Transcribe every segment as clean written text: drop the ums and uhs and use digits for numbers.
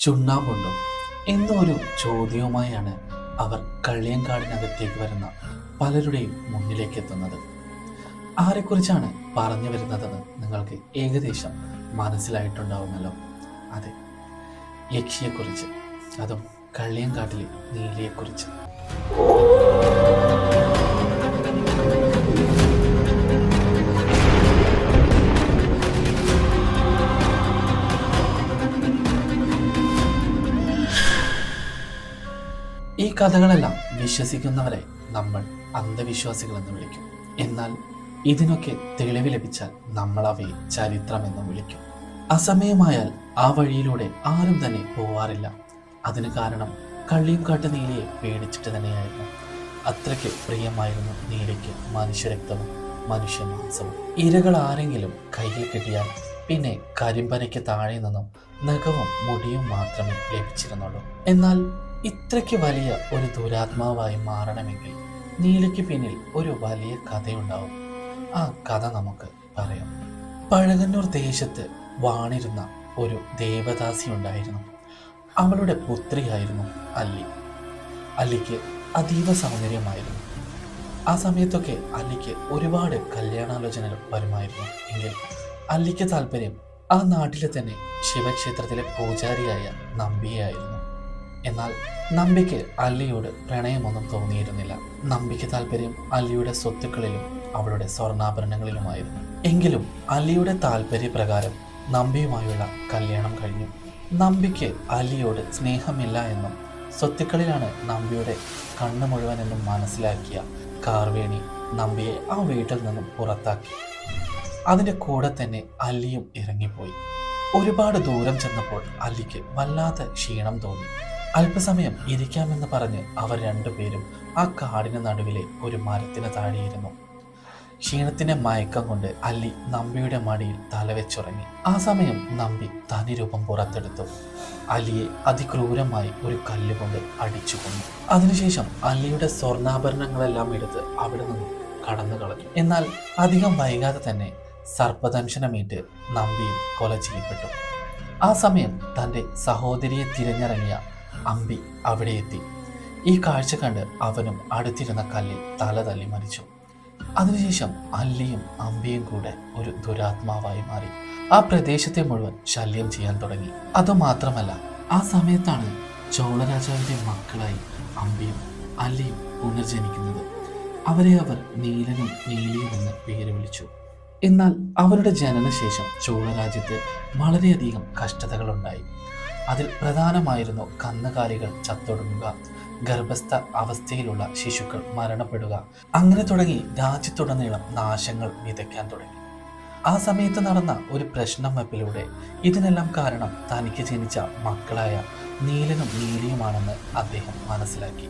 ചുണ്ണാമ്പുണ്ടോ എന്നൊരു ചോദ്യവുമായാണ് അവർ കള്ളിയങ്കാടിനകത്തേക്ക് വരുന്ന പലരുടെയും മുന്നിലേക്ക് എത്തുന്നത്. ആരെക്കുറിച്ചാണ് പറഞ്ഞു വരുന്നതെന്ന് നിങ്ങൾക്ക് ഏകദേശം മനസ്സിലായിട്ടുണ്ടാവുമല്ലോ. അതെ, യക്ഷിയെക്കുറിച്ച്, അതും കള്ളിയങ്കാട്ടിലെ നീലിയെക്കുറിച്ച്. ഈ കഥകളെല്ലാം വിശ്വസിക്കുന്നവരെ നമ്മൾ അന്ധവിശ്വാസികളെന്ന് വിളിക്കും. എന്നാൽ ഇതിനൊക്കെ തെളിവ് ലഭിച്ചാൽ നമ്മൾ അവയെ ചരിത്രമെന്നും വിളിക്കും. അസമയമായാൽ ആ വഴിയിലൂടെ ആരും തന്നെ പോവാറില്ല. അതിന് കാരണം കള്ളിയങ്കാട്ട് നീലയെ പേടിച്ചിട്ട് തന്നെയായിരുന്നു. അത്രയ്ക്ക് പ്രിയമായിരുന്നു നീലയ്ക്ക് മനുഷ്യരക്തവും മനുഷ്യമാംസവും. ഇരകൾ ആരെങ്കിലും കയ്യിൽ കിട്ടിയാൽ പിന്നെ കരിമ്പനയ്ക്ക് താഴെ നിന്നും നഖവും മുടിയും മാത്രമേ ലഭിച്ചിരുന്നുള്ളൂ. എന്നാൽ ഇത്രയ്ക്ക് വലിയ ഒരു ദുരാത്മാവായി മാറണമെങ്കിൽ നീലയ്ക്ക് പിന്നിൽ ഒരു വലിയ കഥയുണ്ടാവും. ആ കഥ നമുക്ക് പറയാം. പഴകന്നൂർ ദേശത്ത് വാണിരുന്ന ഒരു ദേവദാസി ഉണ്ടായിരുന്നു. അവളുടെ പുത്രിയായിരുന്നു അല്ലി. അല്ലിക്ക് അതീവ സൗന്ദര്യമായിരുന്നു. ആ സമയത്തൊക്കെ അല്ലിക്ക് ഒരുപാട് കല്യാണാലോചനകൾ വരുമായിരുന്നു. എങ്കിൽ അല്ലിക്ക് താല്പര്യം ആ നാട്ടിലെ തന്നെ ശിവക്ഷേത്രത്തിലെ പൂജാരിയായ നമ്പിയായിരുന്നു. എന്നാൽ നമ്പിക്ക് അല്ലിയോട് പ്രണയമൊന്നും തോന്നിയിരുന്നില്ല. നമ്പിക്ക് താല്പര്യം അല്ലിയുടെ സ്വത്തുക്കളിലും അവളുടെ സ്വർണ്ണാഭരണങ്ങളിലുമായിരുന്നു. എങ്കിലും അല്ലിയുടെ താല്പര്യപ്രകാരം നമ്പിയുമായുള്ള കല്യാണം കഴിഞ്ഞു. നമ്പിക്ക് അല്ലിയോട് സ്നേഹമില്ല എന്നും സ്വത്തുക്കളിലാണ് നമ്പിയുടെ കണ്ണു മുഴുവനെന്നും മനസ്സിലാക്കിയ കാർവേണി നമ്പിയെ ആ വീട്ടിൽ നിന്നും പുറത്താക്കി. അതിൻ്റെ കൂടെ തന്നെ അല്ലിയും ഇറങ്ങിപ്പോയി. ഒരുപാട് ദൂരം ചെന്നപ്പോൾ അല്ലിക്ക് വല്ലാത്ത ക്ഷീണം തോന്നി. അല്പസമയം ഇരിക്കാമെന്ന് പറഞ്ഞ് അവർ രണ്ടുപേരും ആ കാടിന് നടുവിലെ ഒരു മരത്തിന് താഴെയിരുന്നു. ക്ഷീണത്തിന്റെ മയക്കം കൊണ്ട് അല്ലി നമ്പിയുടെ മടിയിൽ തലവെച്ചുറങ്ങി. ആ സമയം നമ്പി തനിരൂപം പുറത്തെടുത്തു. അല്ലിയെ അതിക്രൂരമായി ഒരു കല്ലുകൊണ്ട് അടിച്ചു കൊന്നു. അതിനുശേഷം അല്ലിയുടെ സ്വർണ്ണാഭരണങ്ങളെല്ലാം എടുത്ത് അവിടെ നിന്നും കടന്നു കളഞ്ഞു. എന്നാൽ അധികം വൈകാതെ തന്നെ സർപ്പദംശനമേറ്റ് നമ്പിയും കൊല ചെയ്യപ്പെട്ടു. ആ സമയം തൻ്റെ സഹോദരിയെ തിരഞ്ഞിറങ്ങിയ അമ്പി അവിടെ എത്തി. ഈ കാഴ്ച കണ്ട് അവനും അടുത്തിരുന്ന കല്ലിൽ തല തല്ലി മരിച്ചു. അതിനുശേഷം അല്ലിയും അമ്പിയും കൂടെ ഒരു ദുരാത്മാവായി മാറി ആ പ്രദേശത്തെ മുഴുവൻ ശല്യം ചെയ്യാൻ തുടങ്ങി. അതുമാത്രമല്ല, ആ സമയത്താണ് ചോളരാജാവിന്റെ മക്കളായി അമ്പിയും അല്ലിയും പുനർജനിക്കുന്നത്. അവരെ അവർ നീലനും നീലിയും എന്ന് പേര് വിളിച്ചു. എന്നാൽ അവരുടെ ജനനശേഷം ചോളരാജ്യത്ത് വളരെയധികം കഷ്ടതകളുണ്ടായി. അതിൽ പ്രധാനമായിരുന്നു കന്നുകാലികൾ ചത്തൊടുങ്ങുക, ഗർഭസ്ഥ അവസ്ഥയിലുള്ള ശിശുക്കൾ മരണപ്പെടുക, അങ്ങനെ തുടങ്ങി രാജ്യത്തുടനീളം നാശങ്ങൾ വിതയ്ക്കാൻ തുടങ്ങി. ആ സമയത്ത് നടന്ന ഒരു പ്രശ്നം വെപ്പിലൂടെ ഇതിനെല്ലാം കാരണം തനിക്ക് ജനിച്ച മക്കളായ നീലനും നീലിയുമാണെന്ന് അദ്ദേഹം മനസ്സിലാക്കി.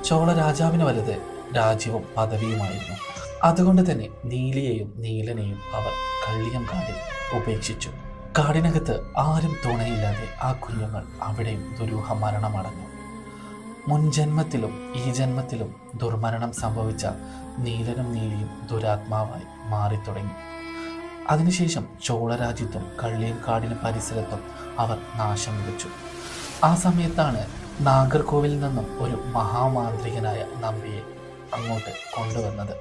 ചോള രാജാവിന് വലുത് രാജ്യവും പദവിയുമായിരുന്നു. അതുകൊണ്ട് തന്നെ നീലിയെയും നീലനെയും അവർ കള്ളിയങ്കാടിൽ ഉപേക്ഷിച്ചു. കാടിനകത്ത് ആരും തുണയില്ലാതെ ആ കുഞ്ഞുങ്ങൾ അവിടെയും ദുരൂഹ മരണമടഞ്ഞു. മുൻജന്മത്തിലും ഈ ജന്മത്തിലും ദുർമരണം സംഭവിച്ച നീലനും നീലിയും ദുരാത്മാവായി മാറിത്തുടങ്ങി. അതിനുശേഷം ചോളരാജ്യത്തും കള്ളിയങ്കാടിന് പരിസരത്തും അവർ നാശം വിതച്ചു. ആ സമയത്താണ് നാഗർകോവിലിൽ നിന്നും ഒരു മഹാമാന്ത്രികനായ നമ്പിയെ അങ്ങോട്ട് കൊണ്ടുവന്നത്.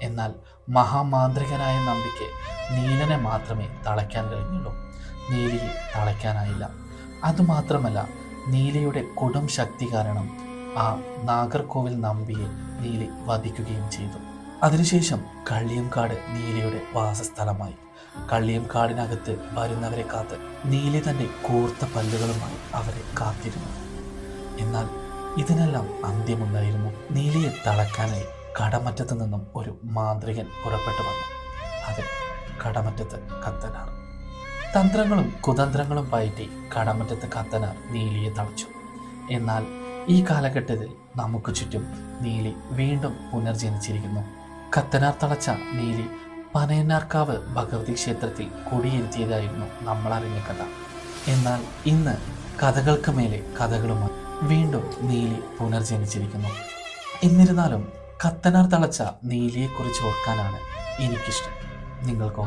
എന്നാൽ മഹാമാന്ത്രികനായ നമ്പിക്ക് നീലനെ മാത്രമേ തളയ്ക്കാൻ കഴിഞ്ഞുള്ളൂ. നീലിയെ തളയ്ക്കാനായില്ല. അതുമാത്രമല്ല, നീലിയുടെ കൊടും ശക്തി കാരണം ആ നാഗർകോവിൽ നമ്പിയെ നീലി വധിക്കുകയും ചെയ്തു. അതിനുശേഷം കള്ളിയങ്കാട് നീലിയുടെ വാസസ്ഥലമായി. കള്ളിയങ്കാടിനകത്ത് വരുന്നവരെ കാത്ത് നീലി തൻ്റെ കൂർത്ത പല്ലുകളുമായി അവരെ കാത്തിരുന്നു. എന്നാൽ ഇതിനെല്ലാം അന്ത്യമുണ്ടായിരുന്നു. നീലിയെ തളയ്ക്കാനായി കടമറ്റത്ത് നിന്നും ഒരു മാന്ത്രികൻ പുറപ്പെട്ടു വന്നു. അത് കടമറ്റത്ത് കത്തനാർ. തന്ത്രങ്ങളും കുതന്ത്രങ്ങളും പയറ്റി കടമറ്റത്ത് കത്തനാർ നീലിയെ തളച്ചു. എന്നാൽ ഈ കാലഘട്ടത്തിൽ നമുക്ക് ചുറ്റും നീലി വീണ്ടും പുനർജനിച്ചിരിക്കുന്നു. കത്തനാർ തളച്ച നീലി പനയന്നാർക്കാവ് ഭഗവതി ക്ഷേത്രത്തിൽ കുടിയിരുത്തിയതായിരുന്നു നമ്മൾ അറിഞ്ഞ കഥ. എന്നാൽ ഇന്ന് കഥകൾക്ക് മേലെ കഥകളുമായി വീണ്ടും നീലി പുനർജനിച്ചിരിക്കുന്നു. എന്നിരുന്നാലും കത്തനാർ തളച്ച നീലിയെക്കുറിച്ച് ഓർക്കാനാണ് എനിക്കിഷ്ടം. നിങ്ങൾക്കോ?